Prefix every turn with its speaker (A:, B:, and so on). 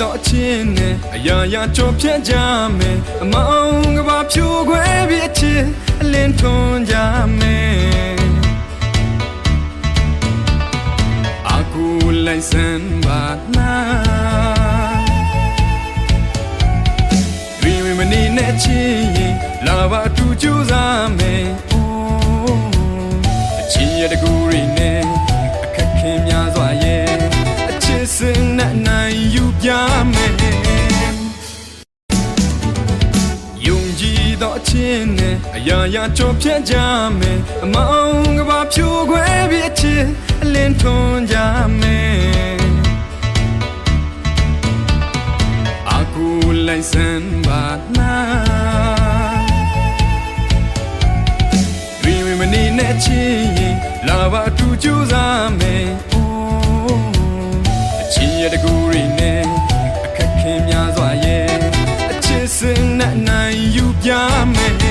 A: တော့အချင်းနဲ့အရာရာကြောဖြတ်ကြမယ်အမောင်ကဘာဖြူခွဲပြီးအချစ်အလင်းထွန်းကြမယ်အကူလိုက်စမ်းပါနာရီမနေနဲ့ချင်းရင်လာပါတူကြိုးစားမယ်အချင်းရတကူရီနဲ့အခက်ခင်များစွာရဲ့အချစ်စင်နဲ့နိုင်ယူပြမယ်ယုံကြည်တော့အချင်းနဲ့အရာရာကြောဖြတ်ကြမယ်အမောင်ကဘာဖြူခွဲပြီးအချစ်အလင်းထွန်းကြမယ်အကူလိုက်စမ်းပါနာရီမနေနဲ့ချင်းရင်လာပါတူကြိုးစားမယ်အချင်းရတကူရီနဲ့အခက်ခင်များစွာရဲ့အချစ်စင်နဲ့နိုင်ယူပြမယ်